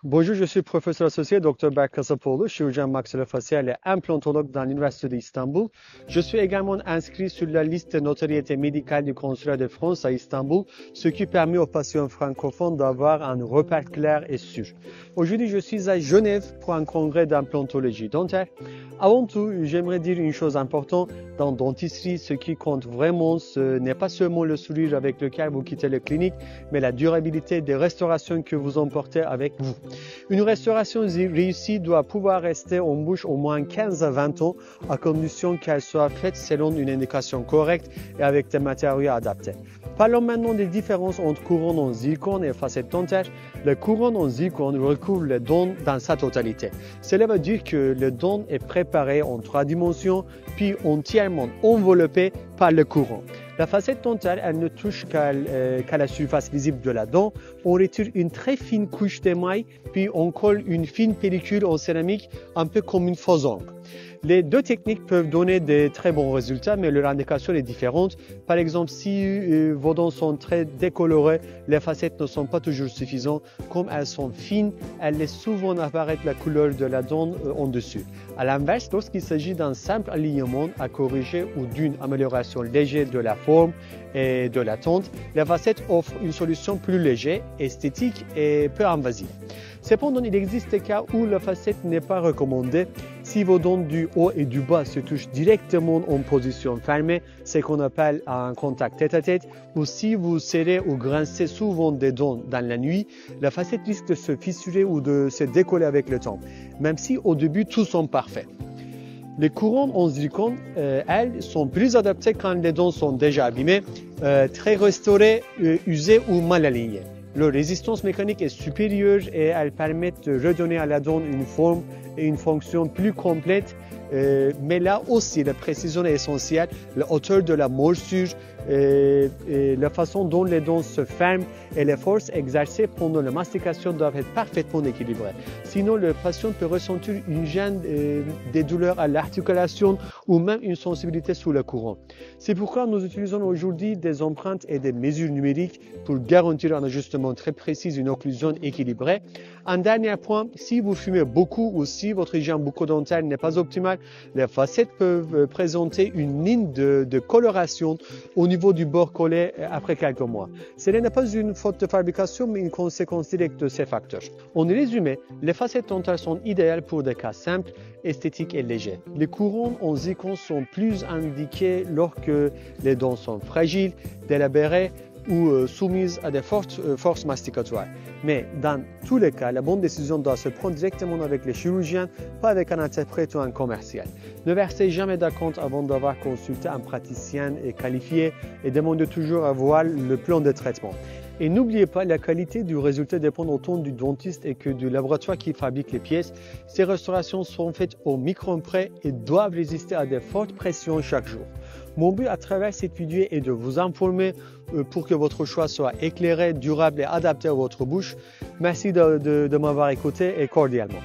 Bonjour, je suis professeur associé Dr. Berk Kasapoğlu, chirurgien maxillofacial et implantologue dans l'Université d'Istanbul. Je suis également inscrit sur la liste de notoriété médicale du Consulat de France à Istanbul, ce qui permet aux patients francophones d'avoir un repère clair et sûr. Aujourd'hui, je suis à Genève pour un congrès d'implantologie dentaire. Avant tout, j'aimerais dire une chose importante. Dans la dentisterie, ce qui compte vraiment, ce n'est pas seulement le sourire avec lequel vous quittez la clinique, mais la durabilité des restaurations que vous emportez avec vous. Une restauration réussie doit pouvoir rester en bouche au moins 15 à 20 ans, à condition qu'elle soit faite selon une indication correcte et avec des matériaux adaptés. Parlons maintenant des différences entre couronne en zircone et facettes dentaires. La couronne en zircone recouvre le dent dans sa totalité. Cela veut dire que le dent est préparé en 3 dimensions, puis entièrement enveloppé par le couronne. La facette dentaire, elle ne touche qu'à la surface visible de la dent. On retire une très fine couche d'émail, puis on colle une fine pellicule en céramique, un peu comme une faux ongle. Les deux techniques peuvent donner de très bons résultats, mais leur indication est différente. Par exemple, si vos dents sont très décolorées, les facettes ne sont pas toujours suffisantes. Comme elles sont fines, elles laissent souvent apparaître la couleur de la dent en dessus. À l'inverse, lorsqu'il s'agit d'un simple alignement à corriger ou d'une amélioration légère de la forme et de la teinte, les facettes offrent une solution plus légère, esthétique et peu invasive. Cependant, il existe des cas où la facette n'est pas recommandée. Si vos dents du haut et du bas se touchent directement en position fermée, ce qu'on appelle un contact tête-à-tête, ou si vous serrez ou grincez souvent des dents dans la nuit, la facette risque de se fissurer ou de se décoller avec le temps, même si au début tout semble parfait. Les couronnes en zircone, elles, sont plus adaptées quand les dents sont déjà abîmées, très restaurées, usées ou mal alignées. Leur résistance mécanique est supérieure et elles permettent de redonner à la dent une forme et une fonction plus complète. Mais là aussi, la précision est essentielle. La hauteur de la morsure, la façon dont les dents se ferment et les forces exercées pendant la mastication doivent être parfaitement équilibrées. Sinon, le patient peut ressentir une gêne, des douleurs à l'articulation ou même une sensibilité sous la couronne. C'est pourquoi nous utilisons aujourd'hui des empreintes et des mesures numériques pour garantir un ajustement très précis, une occlusion équilibrée. Un dernier point, si vous fumez beaucoup ou si votre hygiène bucco-dentaire n'est pas optimale, les facettes peuvent présenter une ligne de coloration au niveau du bord collé après quelques mois. Ce n'est pas une faute de fabrication, mais une conséquence directe de ces facteurs. En résumé, les facettes dentaires sont idéales pour des cas simples, esthétiques et légers. Les couronnes en zircone sont plus indiquées lorsque les dents sont fragiles, délabrées ou soumises à des fortes forces masticatoires. Mais dans tous les cas, la bonne décision doit se prendre directement avec les chirurgiens, pas avec un interprète ou un commercial. Ne versez jamais d'acompte avant d'avoir consulté un praticien qualifié et demandez toujours à voir le plan de traitement. Et n'oubliez pas, la qualité du résultat dépend autant du dentiste et que du laboratoire qui fabrique les pièces. Ces restaurations sont faites au micron près et doivent résister à de fortes pressions chaque jour. Mon but à travers cette vidéo est de vous informer pour que votre choix soit éclairé, durable et adapté à votre bouche. Merci de m'avoir écouté et cordialement.